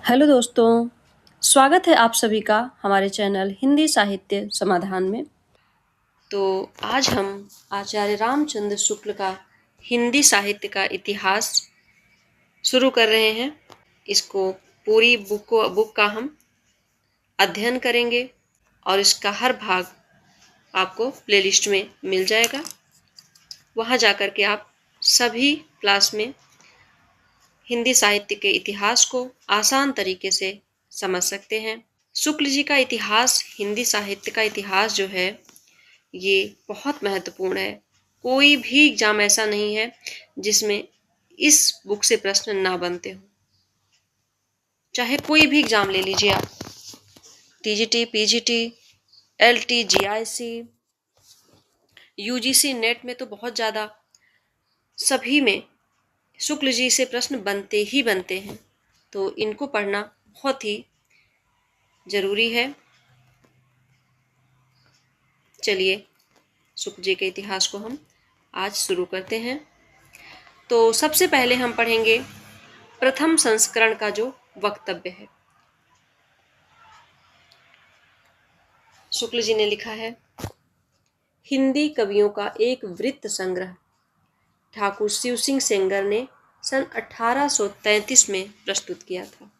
Hello दोस्तों, स्वागत है आप सभी का हमारे चैनल हिंदी साहित्य समाधान में। तो आज हम आचार्य रामचंद्र शुक्ल का हिंदी साहित्य का इतिहास शुरू कर रहे हैं। इसको पूरी बुक का हम अध्ययन करेंगे और इसका हर भाग आपको प्लेलिस्ट में मिल जाएगा। वहाँ जाकर के आप सभी क्लास में हिंदी साहित्य के इतिहास को आसान तरीके से समझ सकते हैं। शुक्ल जी का इतिहास, हिंदी साहित्य का इतिहास जो है ये बहुत महत्वपूर्ण है। कोई भी एग्जाम ऐसा नहीं है जिसमें इस बुक से प्रश्न ना बनते हो। चाहे कोई भी एग्जाम ले लीजिए आप, TGT, PGT, LT, GIC, UGC, net में तो बहुत ज़्यादा सभी में शुक्ल जी से प्रश्न बनते ही बनते हैं। तो इनको पढ़ना बहुत ही जरूरी है। चलिए शुक्ल जी के इतिहास को हम आज शुरू करते हैं। तो सबसे पहले हम पढ़ेंगे प्रथम संस्करण का जो वक्तव्य है। शुक्ल जी ने लिखा है, हिंदी कवियों का एक वृत्त संग्रह ठाकुर शिव सिंह सेंगर ने सन 1833 में प्रस्तुत किया था।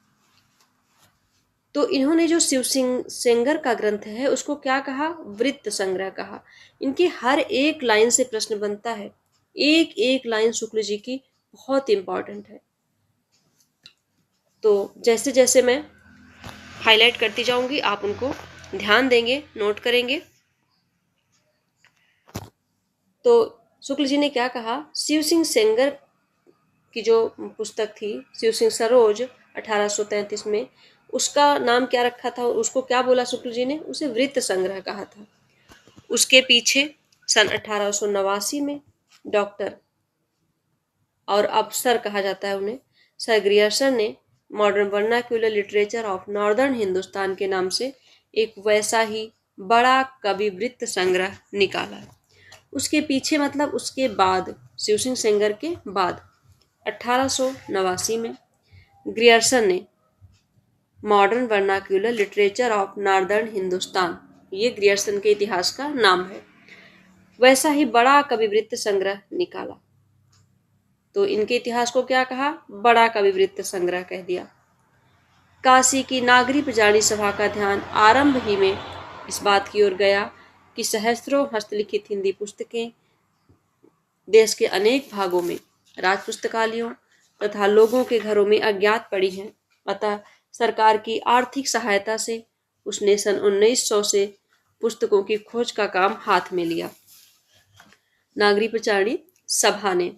तो इन्होंने जो शिव सिंह सेंगर का ग्रंथ है उसको क्या कहा? वृत्त संग्रह कहा। इनकी हर एक लाइन से प्रश्न बनता है। एक एक लाइन शुक्ल जी की बहुत इंपॉर्टेंट है। तो जैसे जैसे मैं हाईलाइट करती जाऊंगी आप उनको ध्यान देंगे, नोट करेंगे। तो शुक्ल जी ने क्या कहा? शिव सिंह सेंगर की जो पुस्तक थी शिव सिंह सरोज 1833 में, उसका नाम क्या रखा था? उसको क्या बोला शुक्ल जी ने? उसे वृत्त संग्रह कहा था। उसके पीछे सन 1889 में डॉक्टर और अब सर कहा जाता है उन्हें, सर ग्रियर्सन ने modern vernacular literature of northern Hindustan के नाम से एक वैसा ही बड़ा कवि वृत्त संग्रह निकाला। उसके पीछे मतलब उसके बाद, शिव सिंह सेंगर के बाद 1889 में ग्रियर्सन ने modern vernacular literature of northern Hindustan, ये ग्रियर्सन के इतिहास का नाम है, वैसा ही बड़ा कवि वृत्त संग्रह निकाला। तो इनके इतिहास को क्या कहा? बड़ा कवि वृत्त संग्रह कह दिया। काशी की नागरी जानी सभा का ध्यान आरंभ ही में इस बात की ओर गया कि सहस्त्रों हस्तलिखित हिंदी पुस्तकें देश के अनेक भागों में राज पुस्तकालयों तथा लोगों के घरों में अज्ञात पड़ी हैं। अतः सरकार की आर्थिक सहायता से उसने सन 1900 से पुस्तकों की खोज का काम हाथ में लिया। नागरी प्रचारणी सभा ने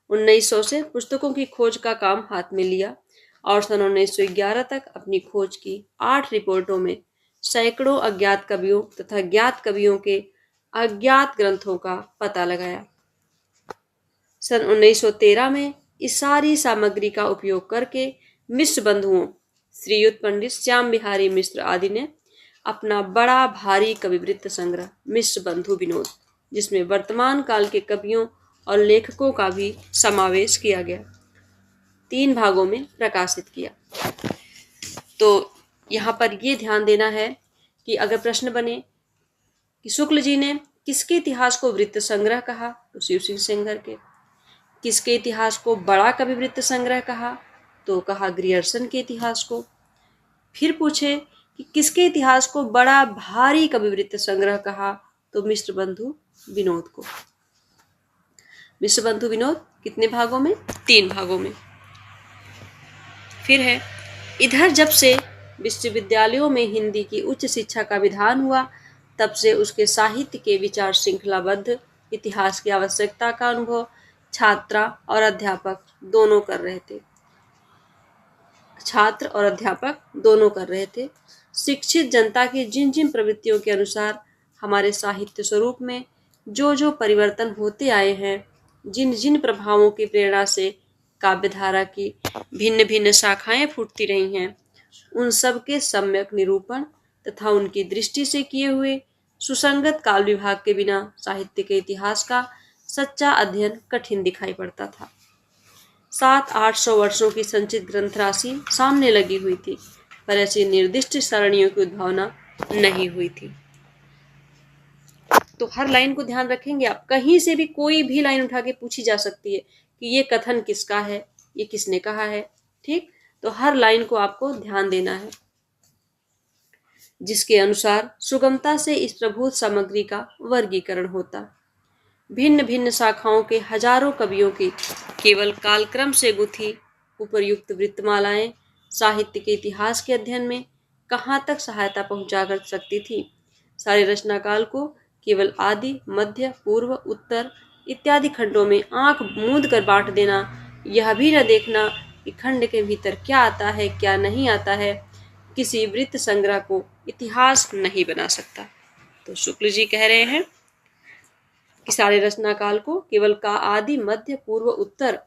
1900 से पुस्तकों की खोज का काम हाथ में लिया और सन 1911 तक अपनी खोज की 8 रिपोर्टों में सैकड़ों अज्ञात कवियों तथा ज्ञात कवियों के अज्ञात ग्रंथों का पता लगाया। सन 1913 में इस सारी सामग्री का उपयोग करके मिश्र बंधुओं श्रीयुत पंडित श्याम बिहारी मिश्र आदि ने अपना बड़ा भारी कविवृत्त संग्रह मिश्र बंधु विनोद, जिसमें वर्तमान काल के कवियों और लेखकों का भी समावेश किया गया, 3 भागों में प्रकाशित किया। तो यहाँ पर ये ध्यान देना है कि अगर प्रश्न बने कि शुक्ल जी ने किसके इतिहास को वृत्त संग्रह कहा, तो शिव सिंह सेंगर के। किसके इतिहास को बड़ा कवि वृत्त संग्रह कहा, तो कहा ग्रियर्सन के इतिहास को। फिर पूछे कि किसके इतिहास को बड़ा भारी कवि वृत्त संग्रह कहा, तो मिश्र बंधु विनोद को। मिश्र बंधु विनोद कितने भागों में? 3 भागों में। फिर है, इधर जब से विश्वविद्यालयों में हिंदी की उच्च शिक्षा का विधान हुआ, तब से उसके साहित्य के विचार श्रृंखलाबद्ध इतिहास की आवश्यकता का अनुभव छात्र और अध्यापक दोनों कर रहे थे। छात्र और अध्यापक दोनों कर रहे थे। शिक्षित जनता की जिन जिन प्रवृत्तियों के अनुसार हमारे साहित्य स्वरूप में जो जो परिवर्तन होते आए हैं, जिन जिन प्रभावों की प्रेरणा से काव्यधारा की भिन्न भिन्न शाखाएं फूटती रही हैं, उन सब के सम्यक निरूपण तथा उनकी दृष्टि से किए हुए सुसंगत काल विभाग के बिना साहित्य के इतिहास का सच्चा अध्ययन कठिन दिखाई पड़ता था। 700-800 वर्षों की संचित ग्रंथ राशि सामने लगी हुई थी, पर ऐसी निर्दिष्ट सरणियों की उद्भावना नहीं हुई थी। तो हर लाइन को ध्यान रखेंगे आप, कहीं से भी कोई भी लाइन उठा के पूछी जा सकती है कि ये कथन किसका है, ये किसने कहा है। ठीक, तो हर लाइन को आपको ध्यान देना है। जिसके अनुसार सुगमता से इस प्रभुत सामग्री का वर्गीकरण होता। भिन्न भिन्न शाखाओं के हजारों कवियों की केवल कालक्रम से गुथी उपर्युक्त वृत्तमालाएं साहित्य के इतिहास के अध्ययन में कहाँ तक सहायता पहुंचा कर सकती थी। सारे रचना काल को केवल आदि, मध्य, पूर्व, उत्तर इत्यादि खंडों में आंख मूंद कर बांट देना, यह भी न देखना कि खंड के भीतर क्या आता है क्या नहीं आता है, किसी वृत्त संग्रह को इतिहास नहीं बना सकता। तो शुक्ल जी कह रहे हैं कि सारे रचना काल को केवल का आदि, मध्य, पूर्व, उत्तर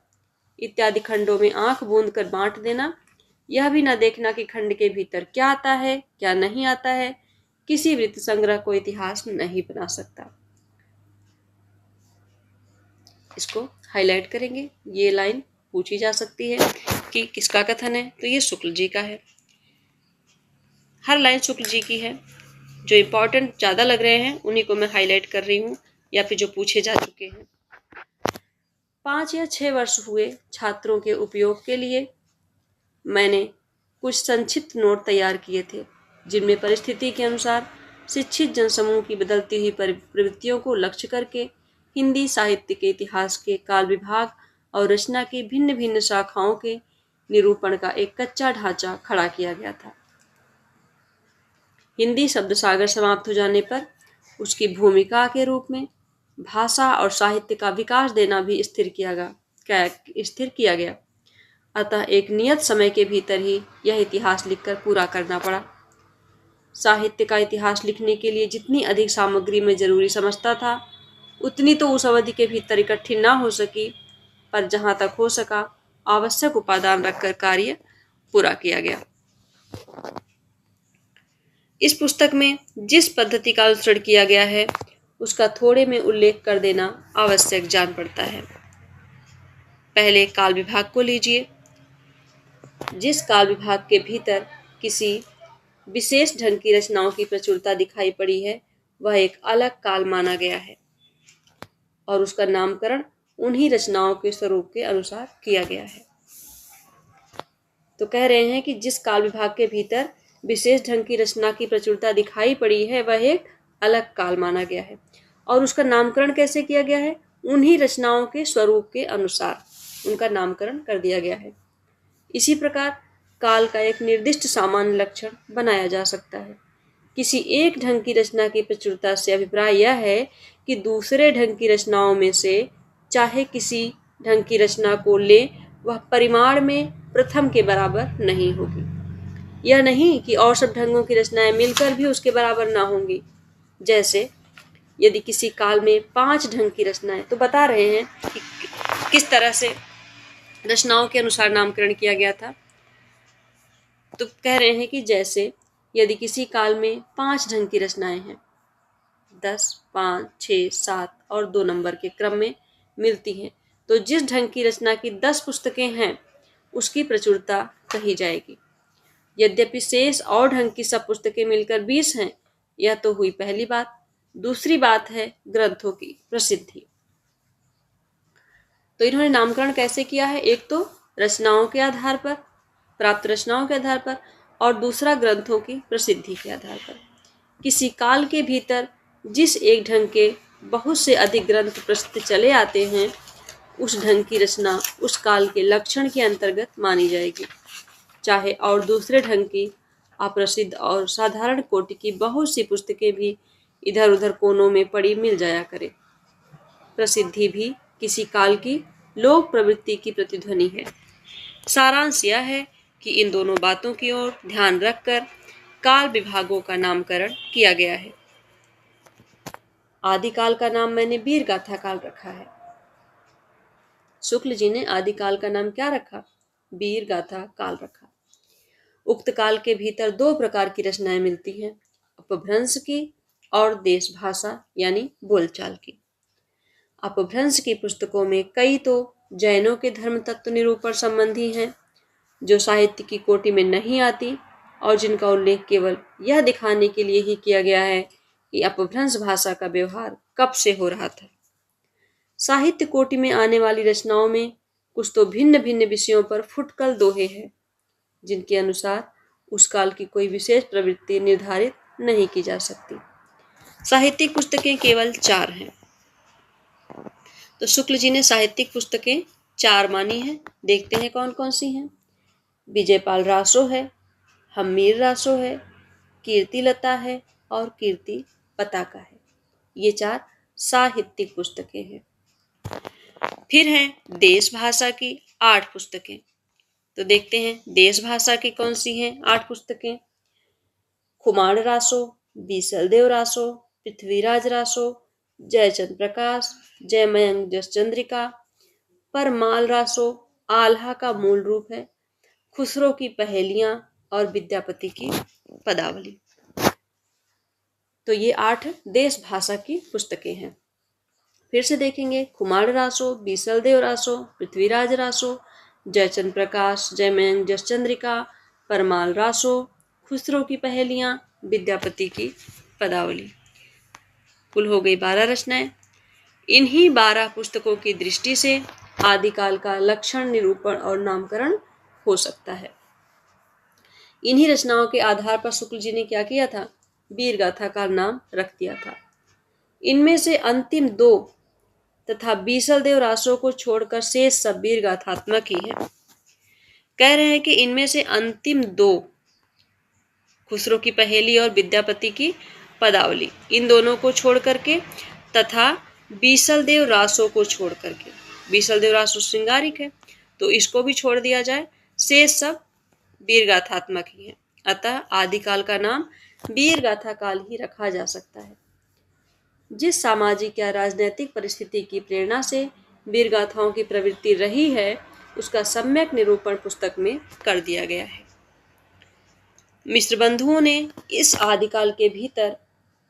इत्यादि खंडों में आंख बूंद कर बांट देना, यह भी न देखना कि खंड के भीतर क्या आता है क्या नहीं आता है, किसी वृत्त संग्रह को इतिहास नहीं बना सकता। इसको हाईलाइट करेंगे, ये लाइन पूछी जा सकती है कि किसका कथन है, तो ये शुक्ल जी का है। हर लाइन शुक्ल जी की है, जो इंपॉर्टेंट ज्यादा लग रहे हैं उन्हीं को मैं हाईलाइट कर रही हूँ, या फिर जो पूछे जा चुके हैं। 5 या 6 वर्ष हुए छात्रों के उपयोग के लिए मैंने कुछ संक्षिप्त नोट तैयार किए थे, जिनमें परिस्थिति के अनुसार शिक्षित जनसमूह की बदलती हुई प्रवृत्तियों को लक्ष्य करके हिंदी साहित्य के इतिहास के काल विभाग और रचना की भिन्न भिन्न शाखाओं के निरूपण का एक कच्चा ढांचा खड़ा किया गया था। हिंदी शब्द सागर समाप्त हो जाने पर उसकी भूमिका के रूप में भाषा और साहित्य का विकास देना भी स्थिर किया गया। अतः एक नियत समय के भीतर ही यह इतिहास लिखकर पूरा करना पड़ा। साहित्य का इतिहास लिखने के लिए जितनी अधिक सामग्री में जरूरी समझता था, उतनी तो उस अवधि के भीतर इकट्ठी न हो सकी, पर जहां तक हो सका आवश्यक उपादान रखकर कार्य पूरा किया गया। इस पुस्तक में जिस पद्धति का अनुसरण किया गया है उसका थोड़े में उल्लेख कर देना आवश्यक जान पड़ता है। पहले काल विभाग को लीजिए। जिस काल विभाग के भीतर किसी विशेष ढंग की रचनाओं की प्रचुरता दिखाई पड़ी है वह एक अलग काल माना गया है और उसका नामकरण उन्हीं रचनाओं के स्वरूप के अनुसार किया गया है। तो कह रहे हैं कि जिस काल विभाग के भीतर विशेष ढंग की रचना की प्रचुरता दिखाई पड़ी है वह एक अलग काल माना गया है और उसका नामकरण कैसे किया गया है, उन्हीं रचनाओं के स्वरूप के अनुसार उनका नामकरण कर दिया गया है। इसी प्रकार काल का एक निर्दिष्ट सामान्य लक्षण बनाया जा सकता है। किसी एक ढंग की रचना की प्रचुरता से अभिप्राय यह है कि दूसरे ढंग की रचनाओं में से चाहे किसी ढंग की रचना को ले वह परिमाण में प्रथम के बराबर नहीं होगी। यह नहीं कि और सब ढंगों की रचनाएं मिलकर भी उसके बराबर ना होंगी। जैसे यदि किसी काल में 5 ढंग की रचनाएं, तो बता रहे हैं कि किस तरह से रचनाओं के अनुसार नामकरण किया गया था। तो कह रहे हैं कि जैसे यदि किसी काल में 5 ढंग की रचनाएं हैं, 10, 5, 6, 7 और 2 नंबर के क्रम में मिलती हैं, तो जिस ढंग की रचना की 10 पुस्तकें हैं उसकी प्रचुरता कही जाएगी। यद्यपि शेष और ढंग की सब पुस्तकें मिलकर 20 हैं, यह तो हुई पहली बात। दूसरी बात है ग्रंथों की प्रसिद्धि। तो इन्होंने नामकरण कैसे किया है, एक तो रचनाओं के आधार पर, प्राप्त रचनाओं के आधार पर, और दूसरा ग्रंथों की प्रसिद्धि के आधार पर। किसी काल के भीतर जिस एक ढंग के बहुत से अधिक ग्रंथ प्रसिद्ध चले आते हैं उस ढंग की रचना उस काल के लक्षण के अंतर्गत मानी जाएगी, चाहे और दूसरे ढंग की अप्रसिद्ध और साधारण कोटि की बहुत सी पुस्तकें भी इधर उधर कोनों में पड़ी मिल जाया करे। प्रसिद्धि भी किसी काल की लोक प्रवृत्ति की प्रतिध्वनि है। सारांश यह है कि इन दोनों बातों की ओर ध्यान रखकर काल विभागों का नामकरण किया गया है। आदिकाल का नाम मैंने वीर गाथा काल रखा है। शुक्ल जी ने आदिकाल का नाम क्या रखा, वीर गाथा काल रखा। उक्त काल के भीतर 2 प्रकार की रचनाएं मिलती हैं, अपभ्रंश की और देश भाषा यानी बोलचाल की। अपभ्रंश की पुस्तकों में कई तो जैनों के धर्म तत्व निरूपण संबंधी हैं, जो साहित्य की कोटि में नहीं आती और जिनका उल्लेख केवल यह दिखाने के लिए ही किया गया है कि अपभ्रंश भाषा का व्यवहार कब से हो रहा था। साहित्य कोटि में आने वाली रचनाओं में कुछ तो भिन्न भिन्न विषयों पर फुटकल दोहे हैं, जिनके अनुसार उस काल की कोई विशेष प्रवृत्ति निर्धारित नहीं की जा सकती। साहित्यिक पुस्तकें केवल 4 हैं। तो शुक्ल जी ने साहित्यिक पुस्तकें 4 मानी हैं। देखते हैं कौन कौन सी हैं। विजयपाल रासो है, हम्मीर रासो है, कीर्ति लता है और कीर्ति पताका है। ये 4 साहित्यिक पुस्तकें हैं। फिर हैं देश भाषा की 8 पुस्तकें। तो देखते हैं देश भाषा की कौन सी हैं 8 पुस्तकें। खुमाण रासो, बीसलदेव रासो, पृथ्वीराज रासो, जयचंद्र प्रकाश, जयमयंक जस चंद्रिका, परमाल रासो, आल्हा का मूल रूप है, खुसरो की पहेलियां और विद्यापति की पदावली। तो ये 8 देश भाषा की पुस्तकें हैं। फिर से देखेंगे खुमाण रासो, बीसलदेव रासो, पृथ्वीराज रासो, जयचंद्र प्रकाश, जयमयंक जस चंद्रिका, परमाल रासो, खुसरो की पहेलियां, विद्यापति की पदावली। कुल हो गई 12 रचनाएं। इन्हीं 12 पुस्तकों की दृष्टि से आदिकाल का लक्षण, निरूपण और नामकरण हो सकता है। इन्हीं रचनाओं के आधार पर शुक्ल जी ने क्या किया था, वीर गाथा का नाम रख दिया था। इनमें से अंतिम 2 तथा बीसलदेव रासो को छोड़कर शेष सब वीर गाथात्मक ही है। कह रहे हैं कि इनमें से अंतिम 2 खुसरो की पहेली और विद्यापति की पदावली, इन दोनों को छोड़ करके तथा बीसलदेव रासो को छोड़ करके, बीसलदेव रासो श्रृंगारिक है तो इसको भी छोड़ दिया जाए, शेष सब वीर गाथात्मक ही है। अतः आदिकाल का नाम वीर गाथा काल ही रखा जा सकता है। जिस सामाजिक या राजनीतिक परिस्थिति की प्रेरणा से वीर गाथाओं की प्रवृत्ति रही है, उसका सम्यक निरूपण पुस्तक में कर दिया गया है। मिश्र बंधुओं ने इस आदिकाल के भीतर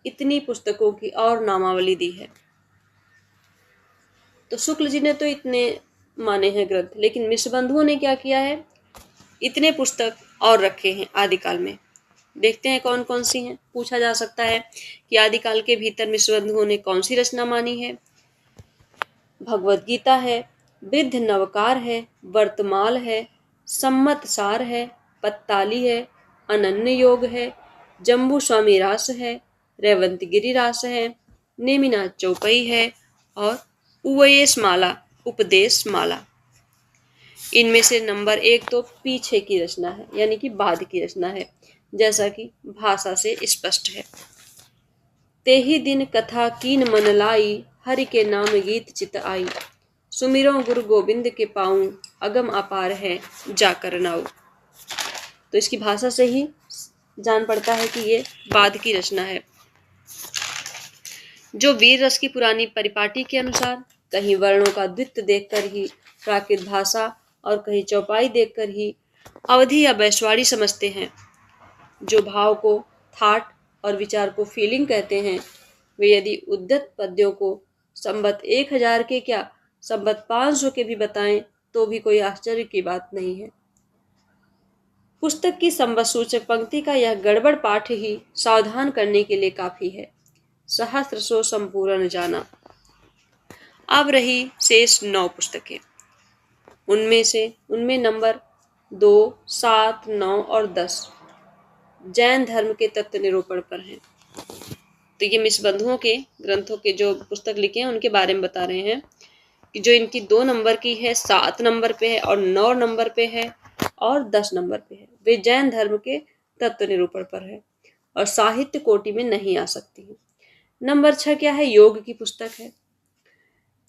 इतनी पुस्तकों की और नामावली दी है। तो शुक्ल जी ने तो इतने माने हैं ग्रंथ, लेकिन मिश्र बंधुओं ने क्या किया है, इतने पुस्तक और रखे हैं आदिकाल में। देखते हैं कौन कौन सी हैं। पूछा जा सकता है कि आदिकाल के भीतर मिश्र बंधुओं ने कौन सी रचना मानी है। भगवत गीता है, वृद्ध नवकार है, वर्तमाल है, सम्मत सार है, पत्ताली है, अनन्य योग है, जम्बू स्वामी रास है, रेवंत गिरी रास है, नेमिनाथ चौपई है और उवयेस माला, उपदेश माला। इनमें से नंबर 1 तो पीछे की रचना है, यानी कि बाद की रचना है, जैसा कि भाषा से स्पष्ट है। तेही दिन कथा कीन मन लाई, हरि के नाम गीत चित आई, सुमिरो गुरु गोविंद के पाऊं, अगम अपार है जाकर नाऊ। तो इसकी भाषा से ही जान पड़ता है कि ये बाद की रचना है, जो वीर रस की पुरानी परिपाटी के अनुसार कहीं वर्णों का द्वित्व देखकर ही प्राकृत भाषा और कहीं चौपाई देखकर ही अवधि या बैशवाड़ी समझते हैं। जो भाव को थाट और विचार को फीलिंग कहते हैं, वे यदि उद्यत पद्यों को संबत 1000 के क्या संबत 500 के भी बताएं तो भी कोई आश्चर्य की बात नहीं है। पुस्तक की संबत सूचक पंक्ति का यह गड़बड़ पाठ ही सावधान करने के लिए काफी है। सहस्रशो संपूर्ण जाना। अब रही शेष 9 पुस्तकें। उनमें नंबर 2, 7, 9 और 10 जैन धर्म के तत्व निरूपण पर हैं। तो ये मिश्र बंधुओं के ग्रंथों के जो पुस्तक लिखे हैं उनके बारे में बता रहे हैं कि जो इनकी 2 नंबर की है, 7 नंबर पे है और 9 नंबर पे है और 10 नंबर पे है, वे जैन धर्म के तत्व निरूपण पर है और साहित्य कोटि में नहीं आ सकती है। नंबर 6 क्या है, योग की पुस्तक है।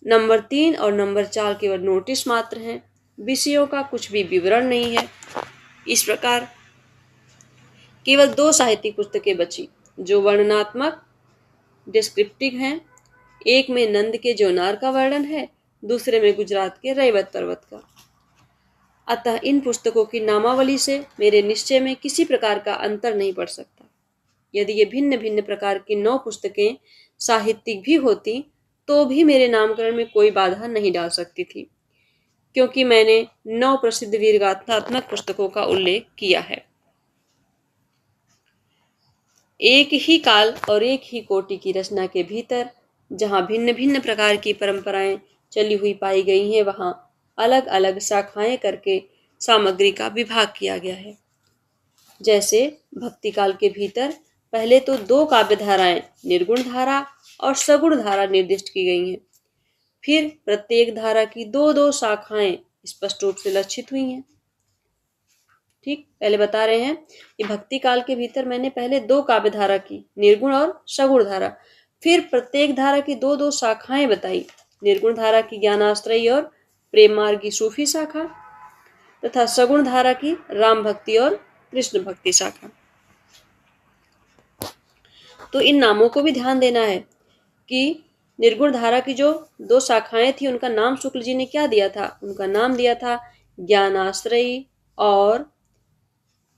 नंबर 3 और नंबर 4 केवल नोटिस मात्र हैं, विषयों का कुछ भी विवरण नहीं है। इस प्रकार केवल 2 साहित्यिक पुस्तकें बची जो वर्णनात्मक डिस्क्रिप्टिव हैं। एक में नंद के जोनार का वर्णन है, दूसरे में गुजरात के रैवत पर्वत का। अतः इन पुस्तकों की नामावली से मेरे निश्चय में किसी प्रकार का अंतर नहीं पड़ सकता। यदि ये भिन्न भिन्न प्रकार की 9 पुस्तकें साहित्यिक भी होती तो भी मेरे नामकरण में कोई बाधा नहीं डाल सकती थी। क्योंकि मैंने 9 प्रसिद्ध वीरगाथात्मक पुस्तकों का उल्लेख किया है। एक ही काल और एक ही कोटि की रचना के भीतर जहाँ भिन्न भिन्न प्रकार की परंपराएं चली हुई पाई गई हैं, वहाँ अलग अलग शाखाएं करके सामग्री का विभाग किया गया है। जैसे भक्ति काल के भीतर पहले तो 2 काव्य धाराएं निर्गुण धारा और सगुण धारा निर्दिष्ट की गई हैं। फिर प्रत्येक धारा की 2-2 शाखाएं स्पष्ट रूप से लक्षित हुई हैं। ठीक, पहले बता रहे हैं कि भक्ति काल के भीतर मैंने पहले 2 काव्य धारा की, निर्गुण और सगुण धारा। फिर प्रत्येक धारा की 2-2 शाखाएं बताई। निर्गुण धारा की ज्ञानाश्रयी और प्रेम मार्गी सूफी शाखा तथा सगुण धारा की राम भक्ति और कृष्ण भक्ति शाखा। तो इन नामों को भी ध्यान देना है कि निर्गुण धारा की जो 2 शाखाएं थी, उनका नाम शुक्ल जी ने क्या दिया था? उनका नाम दिया था ज्ञानाश्रयी और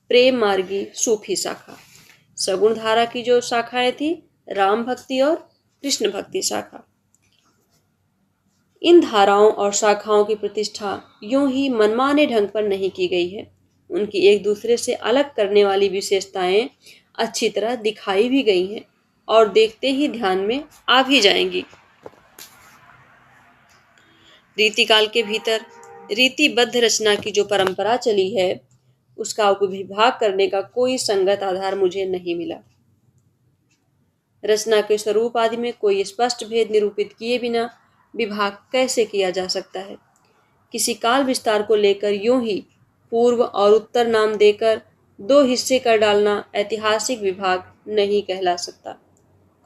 प्रेम मार्गी सूफी शाखा। सगुण धारा की जो शाखाएं थी, राम भक्ति और कृष्ण भक्ति शाखा। इन धाराओं और शाखाओं की प्रतिष्ठा यूं ही मनमाने ढंग पर नहीं की गई है। उनकी एक दूसरे से अलग करने वाली विशेषताएं अच्छी तरह दिखाई भी गई हैं और देखते ही ध्यान में आ भी जाएंगी। रीतिकाल के भीतर रीतिबद्ध रचना की जो परंपरा चली है, उसका उपविभाग करने का कोई संगत आधार मुझे नहीं मिला। रचना के स्वरूप आदि में कोई स्पष्ट भेद निरूपित किए बिना विभाग कैसे किया जा सकता है? किसी काल विस्तार को लेकर यूं ही पूर्व और उत्तर नाम देकर 2 हिस्से कर डालना ऐतिहासिक विभाग नहीं कहला सकता।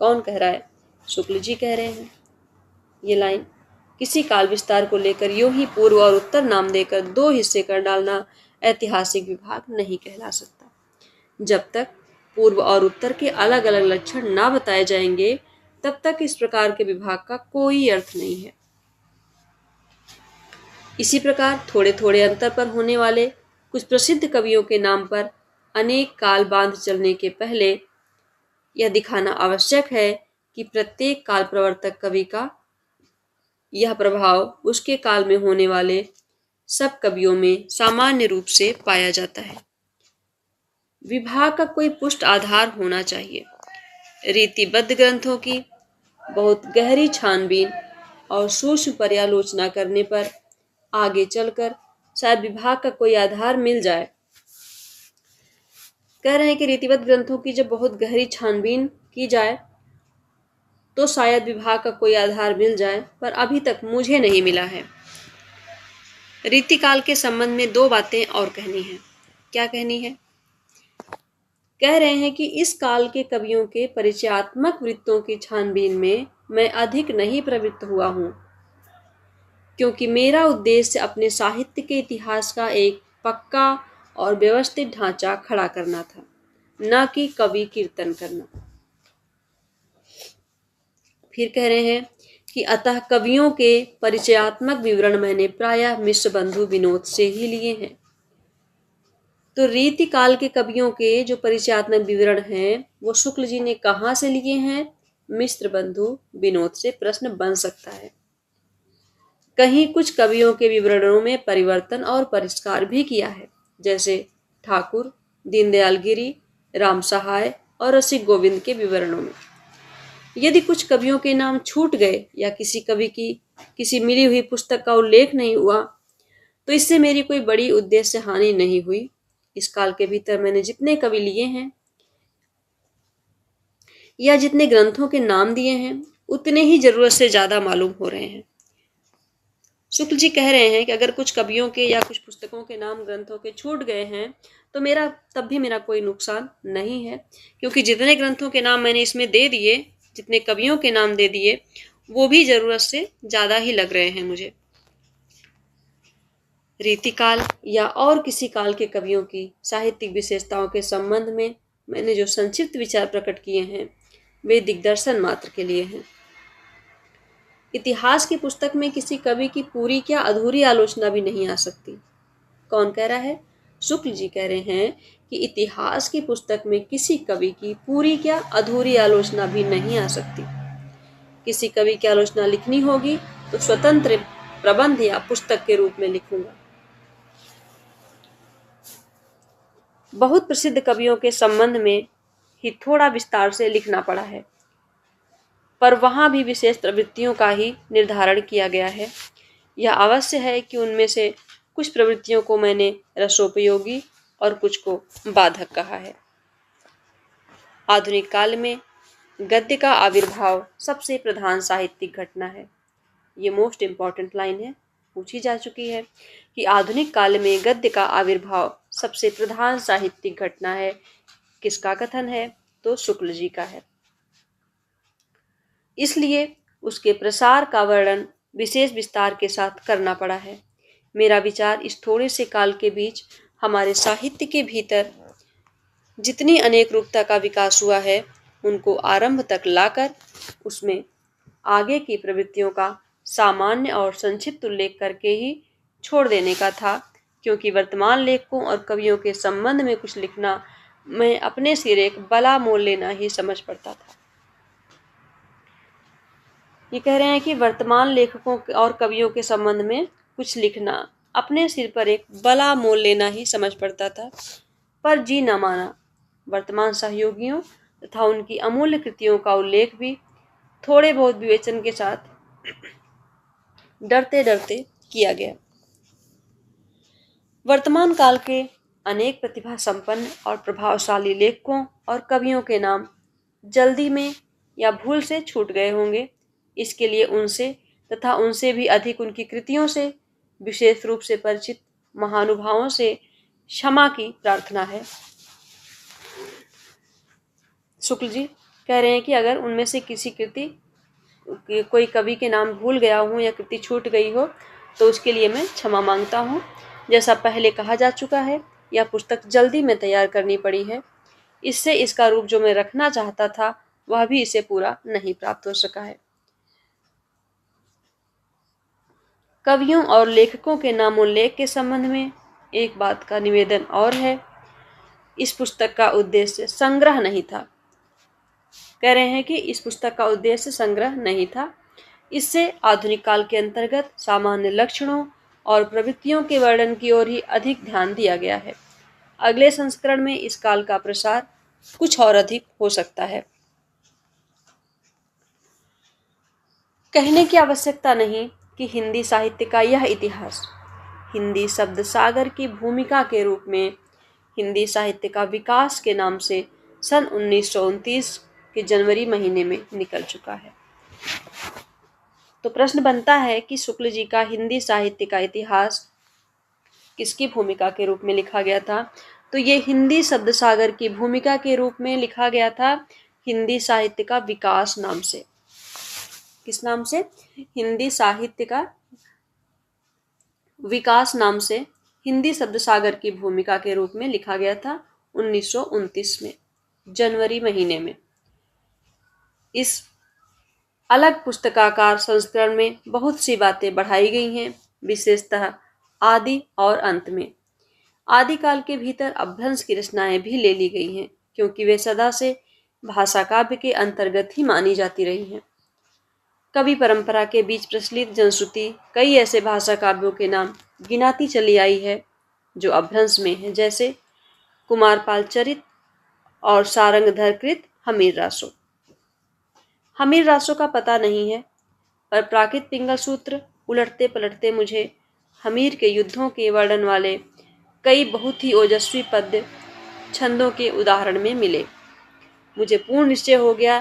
कौन कह रहा है? शुक्ल जी कह रहे हैं। ये लाइन, किसी काल विस्तार को लेकर यूं ही पूर्व और उत्तर नाम देकर 2 हिस्से कर डालना ऐतिहासिक विभाग नहीं कहला सकता। जब तक पूर्व और उत्तर के अलग अलग लक्षण ना बताए जाएंगे, तब तक इस प्रकार के विभाग का कोई अर्थ नहीं है। इसी प्रकार थोड़े थोड़े अंतर पर होने वाले कुछ प्रसिद्ध कवियों के नाम पर अनेक काल बांध चलने के पहले यह दिखाना आवश्यक है कि प्रत्येक काल प्रवर्तक कवि का यह प्रभाव उसके काल में होने वाले सब कवियों में सामान्य रूप से पाया जाता है। विभाग का कोई पुष्ट आधार होना चाहिए। रीतिबद्ध ग्रंथों की बहुत गहरी छानबीन और सूक्ष्म पर्यालोचना करने पर आगे चलकर शायद विभाग का कोई आधार मिल जाए। कह रहे हैं कि रीतिबद्ध ग्रंथों की जब बहुत गहरी छानबीन की जाए तो शायद विभाग का कोई आधार मिल जाए, पर अभी तक मुझे नहीं मिला है। रीतिकाल के संबंध में 2 बातें और कहनी है। क्या कहनी है? कह रहे हैं कि इस काल के कवियों के परिचयात्मक वृत्तों की छानबीन में मैं अधिक नहीं प्रवृत्त हुआ हूँ, क्योंकि मेरा उद्देश्य अपने साहित्य के इतिहास का एक पक्का और व्यवस्थित ढांचा खड़ा करना था, न कि कवि कीर्तन करना। फिर कह रहे हैं कि अतः कवियों के परिचयात्मक विवरण मैंने प्रायः मिश्र बंधु विनोद से ही लिए हैं। तो रीति काल के कवियों के जो परिचयात्मक विवरण हैं, वो शुक्ल जी ने कहाँ से लिए हैं? मिश्र बंधु विनोद से प्रश्न बन सकता है। कहीं कुछ कवियों के विवरणों में परिवर्तन और परिष्कार भी किया है, जैसे ठाकुर, दीनदयाल गिरी, राम सहाय और रसिक गोविंद के विवरणों में। यदि कुछ कवियों के नाम छूट गए या किसी कवि की किसी मिली हुई पुस्तक का उल्लेख नहीं हुआ, तो इससे मेरी कोई बड़ी उद्देश्य हानि नहीं हुई। इस काल के भीतर मैंने जितने कवि लिए हैं या जितने ग्रंथों के नाम दिए हैं, उतने ही जरूरत से ज्यादा मालूम हो रहे हैं। शुक्ल जी कह रहे हैं कि अगर कुछ कवियों के या कुछ पुस्तकों के नाम ग्रंथों के छूट गए हैं तो तब भी मेरा कोई नुकसान नहीं है, क्योंकि जितने ग्रंथों के नाम मैंने इसमें दे दिए, जितने कवियों के नाम दे दिए, वो भी जरूरत से ज्यादा ही लग रहे हैं मुझे। रीतिकाल या और किसी काल के कवियों की साहित्यिक विशेषताओं के संबंध में मैंने जो संक्षिप्त विचार प्रकट किए हैं, वे दिग्दर्शन मात्र के लिए हैं। इतिहास की पुस्तक में किसी कवि की पूरी क्या अधूरी आलोचना भी नहीं आ सकती। कौन कह रहा है? शुक्ल जी कह रहे हैं कि इतिहास की पुस्तक में किसी कवि की पूरी क्या अधूरी आलोचना भी नहीं आ सकती। किसी कवि की आलोचना लिखनी होगी तो स्वतंत्र प्रबंध या पुस्तक के रूप में लिखूंगा। बहुत प्रसिद्ध कवियों के संबंध में ही थोड़ा विस्तार से लिखना पड़ा है, पर वहां भी विशेष प्रवृत्तियों का ही निर्धारण किया गया है। यह अवश्य है कि उनमें से कुछ प्रवृत्तियों को मैंने रसोपयोगी और कुछ को बाधक कहा है। आधुनिक काल में गद्य का आविर्भाव सबसे प्रधान साहित्यिक घटना है। ये मोस्ट इम्पॉर्टेंट लाइन है, पूछी जा चुकी है कि आधुनिक काल में गद्य का आविर्भाव सबसे प्रधान साहित्यिक घटना है। किसका कथन है? तो शुक्ल जी का है। इसलिए उसके प्रसार का वर्णन विशेष विस्तार के साथ करना पड़ा है। मेरा विचार इस थोड़े से काल के बीच हमारे साहित्य के भीतर जितनी अनेक रूपता का विकास हुआ है, उनको आरंभ तक लाकर उसमें आगे की प्रवृत्तियों का सामान्य और संक्षिप्त उल्लेख करके ही छोड़ देने का था, क्योंकि वर्तमान लेखकों और कवियों के संबंध में कुछ लिखना मैं अपने सिर एक बला मोल लेना ही समझ पड़ता था। ये कह रहे हैं कि वर्तमान लेखकों और कवियों के संबंध में कुछ लिखना अपने सिर पर एक बला मोल लेना ही समझ पड़ता था, पर जी न माना। वर्तमान सहयोगियों तथा उनकी अमूल्य कृतियों का उल्लेख भी थोड़े बहुत विवेचन के साथ डरते डरते किया गया। वर्तमान काल के अनेक प्रतिभा संपन्न और प्रभावशाली लेखकों और कवियों के नाम जल्दी में या भूल से छूट गए होंगे। इसके लिए उनसे तथा उनसे भी अधिक उनकी कृतियों से विशेष रूप से परिचित महानुभावों से क्षमा की प्रार्थना है। शुक्ल जी कह रहे हैं कि अगर उनमें से किसी कृति कोई कवि के नाम भूल गया हूँ या कृति छूट गई हो तो उसके लिए मैं क्षमा मांगता हूँ। जैसा पहले कहा जा चुका है, यह पुस्तक जल्दी में तैयार करनी पड़ी है। इससे इसका रूप जो मैं रखना चाहता था वह भी इसे पूरा नहीं प्राप्त हो सका है। कवियों और लेखकों के नामोल्लेख के संबंध में एक बात का निवेदन और है। इस पुस्तक का उद्देश्य संग्रह नहीं था। कह रहे हैं कि इस पुस्तक का उद्देश्य संग्रह नहीं था। इससे आधुनिक काल के अंतर्गत सामान्य लक्षणों और प्रवृत्तियों के वर्णन की ओर ही अधिक ध्यान दिया गया है। अगले संस्करण में इस काल का प्रसार कुछ और अधिक हो सकता है। कहने की आवश्यकता नहीं कि हिंदी साहित्य का यह इतिहास हिंदी शब्द सागर की भूमिका के रूप में हिंदी साहित्य का विकास के नाम से सन 1929 के जनवरी महीने में निकल चुका है। तो प्रश्न बनता है कि शुक्ल जी का हिंदी साहित्य का इतिहास किसकी भूमिका के रूप में लिखा गया था? तो ये हिंदी शब्द सागर की भूमिका के रूप में लिखा गया था हिंदी साहित्य का विकास नाम से। किस नाम से? हिंदी साहित्य का विकास नाम से हिंदी शब्द सागर की भूमिका के रूप में लिखा गया था 1929 में जनवरी महीने में। इस अलग पुस्तकाकार संस्करण में बहुत सी बातें बढ़ाई गई हैं, विशेषतः आदि और अंत में। आदिकाल के भीतर अपभ्रंश की रचनाएं भी ले ली गई हैं, क्योंकि वे सदा से भाषा काव्य के अंतर्गत ही मानी जाती रही हैं। कवि परंपरा के बीच प्रचलित जनश्रुति कई ऐसे भाषा काव्यों के नाम गिनाती चली आई है जो अपभ्रंश में है, जैसे कुमारपाल चरित और सारंगधर कृत हमीर रासो। हमीर रासो का पता नहीं है, पर प्राकृत पिंगल सूत्र उलटते पलटते मुझे हमीर के युद्धों के वर्णन वाले कई बहुत ही ओजस्वी पद्य छंदों के उदाहरण में मिले। मुझे पूर्ण निश्चय हो गया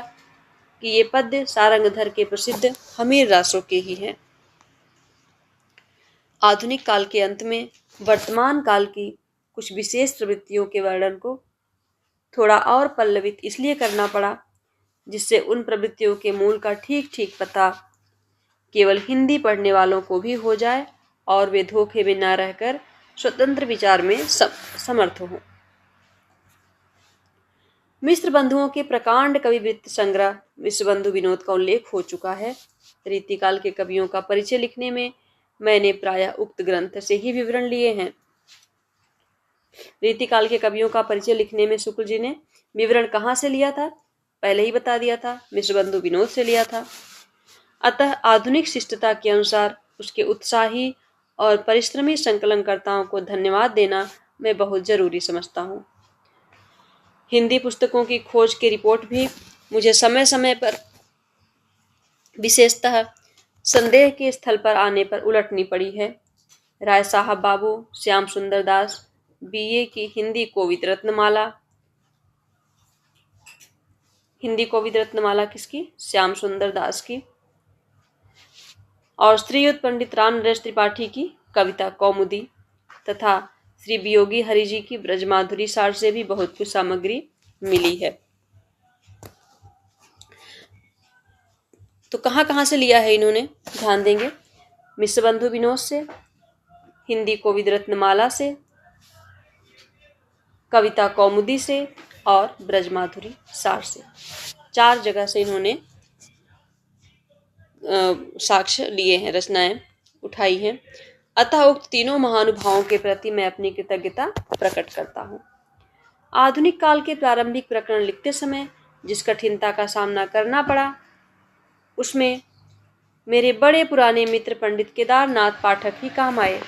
कि ये पद्य सारंगधर के प्रसिद्ध हमीर रासों के ही हैं। आधुनिक काल के अंत में वर्तमान काल की कुछ विशेष प्रवृत्तियों के वर्णन को थोड़ा और पल्लवित इसलिए करना पड़ा, जिससे उन प्रवृत्तियों के मूल का ठीक ठीक पता केवल हिंदी पढ़ने वालों को भी हो जाए और वे धोखे में न रहकर स्वतंत्र विचार में समर्थ हों। मिश्र बंधुओं के प्रकांड कवि वृत्त संग्रह मिश्र बंधु विनोद का उल्लेख हो चुका है। रीतिकाल के कवियों का परिचय लिखने में मैंने प्रायः उक्त ग्रंथ से ही विवरण लिए हैं। रीतिकाल के कवियों का परिचय लिखने में शुक्ल जी ने विवरण कहाँ से लिया था? पहले ही बता दिया था, मिश्र बंधु विनोद से लिया था। अतः आधुनिक शिष्टता के अनुसार उसके उत्साही और परिश्रमी संकलनकर्ताओं को धन्यवाद देना मैं बहुत ज़रूरी समझता हूँ। हिंदी पुस्तकों की खोज की रिपोर्ट भी मुझे समय समय पर विशेषतः संदेह के स्थल पर आने पर उलटनी पड़ी है। राय साहब बाबू, श्याम सुंदर दास, बीए की हिंदी कोविद रत्नमाला किसकी? श्याम सुंदर दास की। और श्रीयुत पंडित राम नरेश त्रिपाठी की कविता कौमुदी तथा श्री वियोगी हरि जी की ब्रजमाधुरी सार से भी बहुत कुछ सामग्री मिली है। तो कहाँ कहाँ से लिया है इन्होंने, ध्यान देंगे। मिश्र बंधु विनोद से, हिंदी कोविद रत्नमाला से, कविता कौमुदी से और ब्रजमाधुरी सार से। 4 जगह से इन्होंने साक्ष्य लिए हैं, रचनाएं उठाई हैं। अतः उक्त तीनों महानुभावों के प्रति मैं अपनी कृतज्ञता प्रकट करता हूँ। आधुनिक काल के प्रारंभिक प्रकरण लिखते समय जिस कठिनता का सामना करना पड़ा, उसमें मेरे बड़े पुराने मित्र पंडित केदारनाथ पाठक ही काम आए।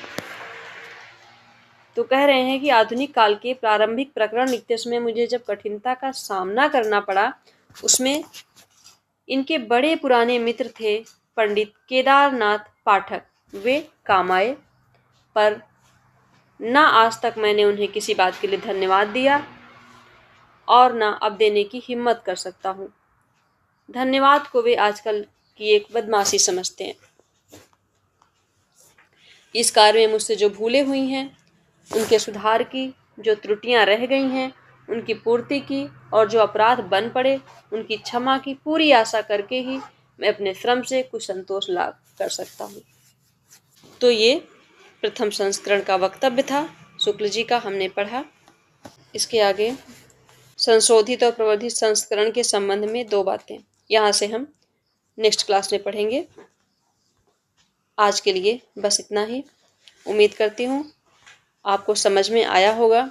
तो कह रहे हैं कि आधुनिक काल के प्रारंभिक प्रकरण लिखते समय मुझे जब कठिनता का सामना करना पड़ा, उसमें इनके बड़े पुराने मित्र थे पंडित केदारनाथ पाठक, वे काम आए। पर न आज तक मैंने उन्हें किसी बात के लिए धन्यवाद दिया और न अब देने की हिम्मत कर सकता हूँ। धन्यवाद को वे आजकल की एक बदमाशी समझते हैं। इस कार्य में मुझसे जो भूलें हुई हैं, उनके सुधार की, जो त्रुटियां रह गई हैं उनकी पूर्ति की, और जो अपराध बन पड़े उनकी क्षमा की पूरी आशा करके ही मैं अपने श्रम से कुछ संतोष लाभ कर सकता हूँ। तो ये प्रथम संस्करण का वक्तव्य था, शुक्ल जी का हमने पढ़ा। इसके आगे संशोधित और प्रवर्धित संस्करण के संबंध में 2 बातें यहाँ से हम नेक्स्ट क्लास में पढ़ेंगे। आज के लिए बस इतना ही। उम्मीद करती हूँ आपको समझ में आया होगा।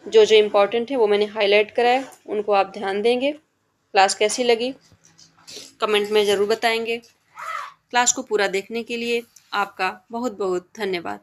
जो जो इम्पोर्टेंट है वो मैंने हाईलाइट करा है, उनको आप ध्यान देंगे। क्लास कैसी लगी कमेंट में ज़रूर बताएंगे। क्लास को पूरा देखने के लिए आपका बहुत बहुत धन्यवाद।